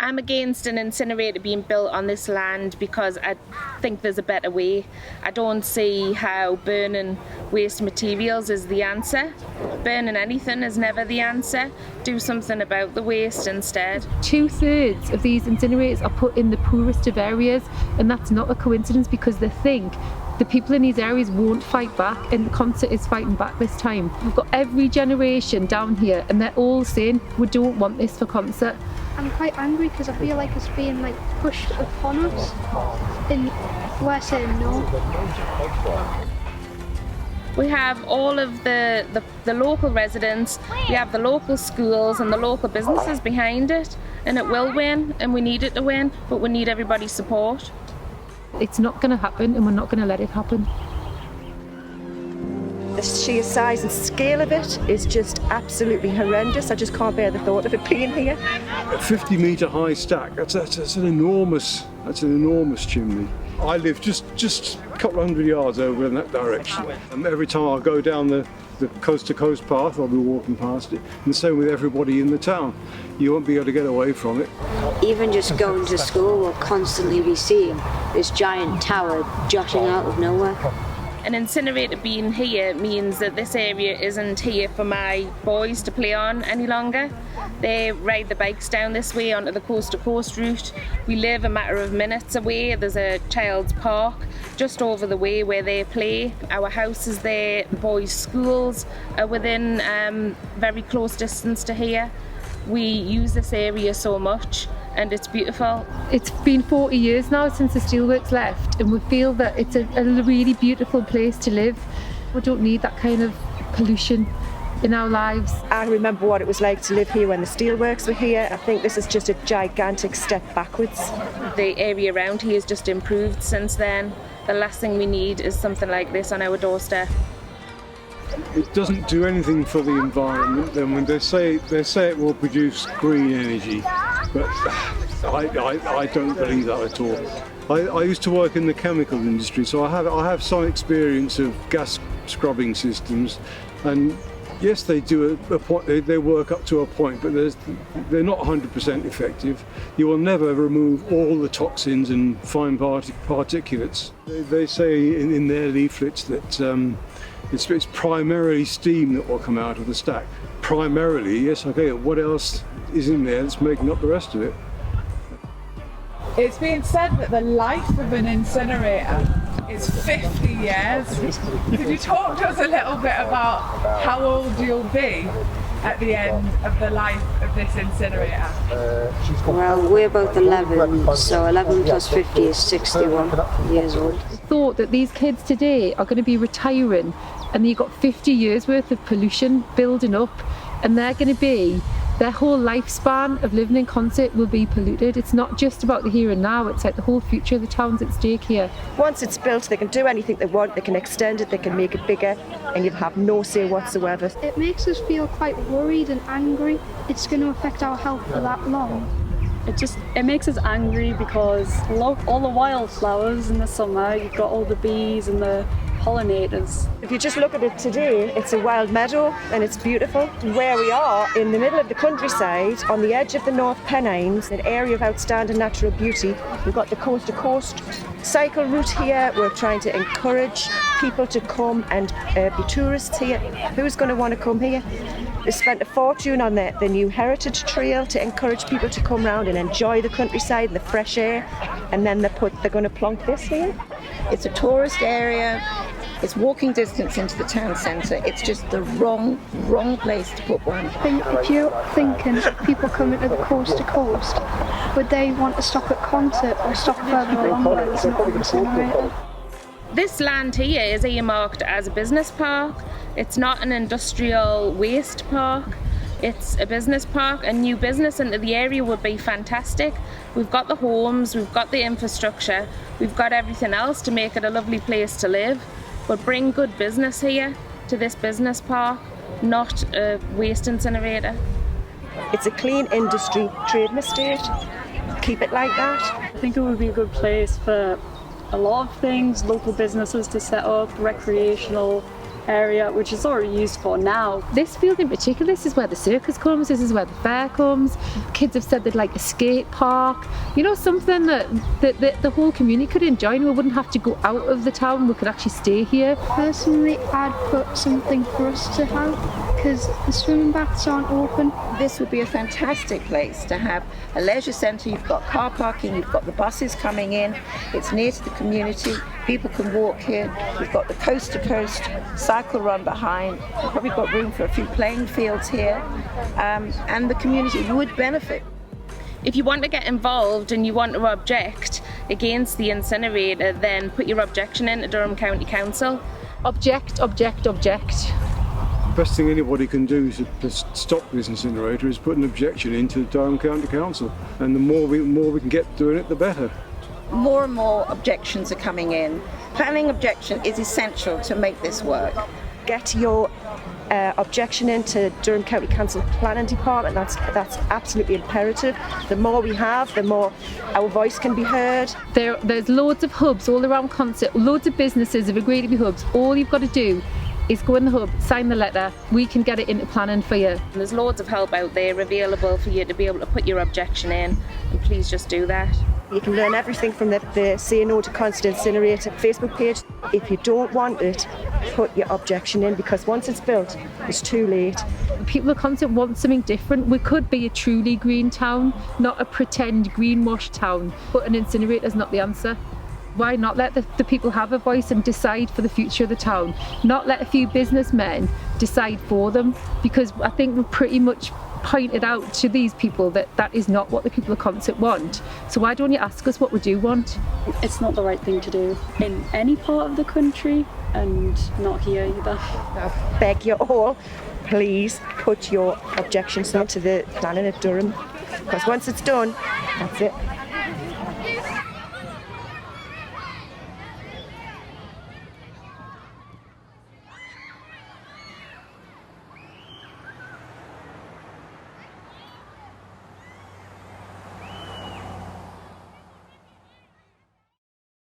I'm against an incinerator being built on this land because I think there's a better way. I don't see how burning waste materials is the answer. Burning anything is never the answer. Do something about the waste instead. 2/3 of these incinerators are put in the poorest of areas, and that's not a coincidence because they think the people in these areas won't fight back, and Consett is fighting back this time. We've got every generation down here and they're all saying we don't want this for Consett. I'm quite angry because I feel like it's being pushed upon us and we're saying no. We have all of the local residents, we have the local schools and the local businesses behind it, and it will win, and we need it to win, but we need everybody's support. It's not going to happen, and we're not going to let it happen. The sheer size and scale of it is just absolutely horrendous. I just can't bear the thought of it being here. A 50-metre high stack, that's an enormous chimney. I live just a couple of hundred yards over in that direction. Every time I go down the coast-to-coast path, I'll be walking past it. And the same with everybody in the town. You won't be able to get away from it. Even just going to school, we'll constantly be seeing this giant tower jutting out of nowhere. An incinerator being here means that this area isn't here for my boys to play on any longer. They ride the bikes down this way onto the coast-to-coast route. We live a matter of minutes away. There's a child's park just over the way where they play. Our house is there. The boys' schools are within very close distance to here. We use this area so much and it's beautiful. It's been 40 years now since the steelworks left, and we feel that it's a really beautiful place to live. We don't need that kind of pollution in our lives. I remember what it was like to live here when the steelworks were here. I think this is just a gigantic step backwards. The area around here has just improved since then. The last thing we need is something like this on our doorstep. It doesn't do anything for the environment. Then when they say it will produce green energy, but I don't believe that at all. I used to work in the chemical industry, so I have some experience of gas scrubbing systems, and yes, they do they work up to a point, but they're not 100% effective. You will never remove all the toxins and fine particulates. They say in their leaflets that it's primarily steam that will come out of the stack. Primarily, yes, okay, what else is in there that's making up the rest of it? It's been said that the life of an incinerator is 50 years. Could you talk to us a little bit about how old you'll be at the end of the life of this incinerator? Well, we're both 11, so 11 plus 50 is 61 years old. Thought that these kids today are going to be retiring and you've got 50 years worth of pollution building up, and they're going to be, their whole lifespan of living in Consett will be polluted. It's not just about the here and now, it's like the whole future of the town's at stake here. Once it's built, they can do anything they want, they can extend it, they can make it bigger, and you'll have no say whatsoever. It makes us feel quite worried and angry. It's going to affect our health for that long. It makes us angry because all the wildflowers in the summer, you've got all the bees and the pollinators. If you just look at it today, it's a wild meadow and it's beautiful. Where we are, in the middle of the countryside, on the edge of the North Pennines, an area of outstanding natural beauty. We've got the coast-to-coast cycle route here. We're trying to encourage people to come and be tourists here. Who's going to want to come here? They spent a fortune on the new heritage trail to encourage people to come round and enjoy the countryside and the fresh air, and then they're going to plonk this here. It's a tourist area. It's walking distance into the town centre. It's just the wrong place to put one. If you're thinking of people coming to the coast to coast, would they want to stop at Consett or stop further along where there's not an incinerator? This land here is earmarked as a business park. It's not an industrial waste park. It's a business park. A new business into the area would be fantastic. We've got the homes, we've got the infrastructure, we've got everything else to make it a lovely place to live. But bring good business here to this business park, not a waste incinerator. It's a clean industry trading estate. Keep it like that. I think it would be a good place for a lot of things, local businesses to set up, recreational area, which is already used for now. This field in particular, this is where the circus comes, this is where the fair comes. Kids have said they'd like a skate park, you know, something that the whole community could enjoy, and we wouldn't have to go out of the town, we could actually stay here. Personally, I'd put something for us to have, because the swimming baths aren't open. This would be a fantastic place to have a leisure centre. You've got car parking, you've got the buses coming in, it's near to the community, people can walk here, you've got the coast to coast cycle run behind, you've probably got room for a few playing fields here, and the community would benefit. If you want to get involved and you want to object against the incinerator, then put your objection in to Durham County Council. Object, object, object. The best thing anybody can do to stop this incinerator is put an objection into the Durham County Council, and the more we can get doing it, the better. More and more objections are coming in. Planning objection is essential to make this work. Get your objection into Durham County Council Planning Department. That's absolutely imperative. The more we have, the more our voice can be heard. There's loads of hubs all around Consett, loads of businesses have agreed to be hubs. All you've got to do is go in the hub, sign the letter, we can get it into planning for you. And there's loads of help out there available for you to be able to put your objection in, and please just do that. You can learn everything from the Say No To Consett Incinerator Facebook page. If you don't want it, put your objection in, because once it's built, it's too late. People of Consett want something different. We could be a truly green town, not a pretend greenwash town, but an incinerator is not the answer. Why not let the people have a voice and decide for the future of the town? Not let a few businessmen decide for them, because I think we've pretty much pointed out to these people that that is not what the people of Consett want. So why don't you ask us what we do want? It's not the right thing to do in any part of the country, and not here either. I beg you all, please put your objections into the planning at Durham, because once it's done, that's it.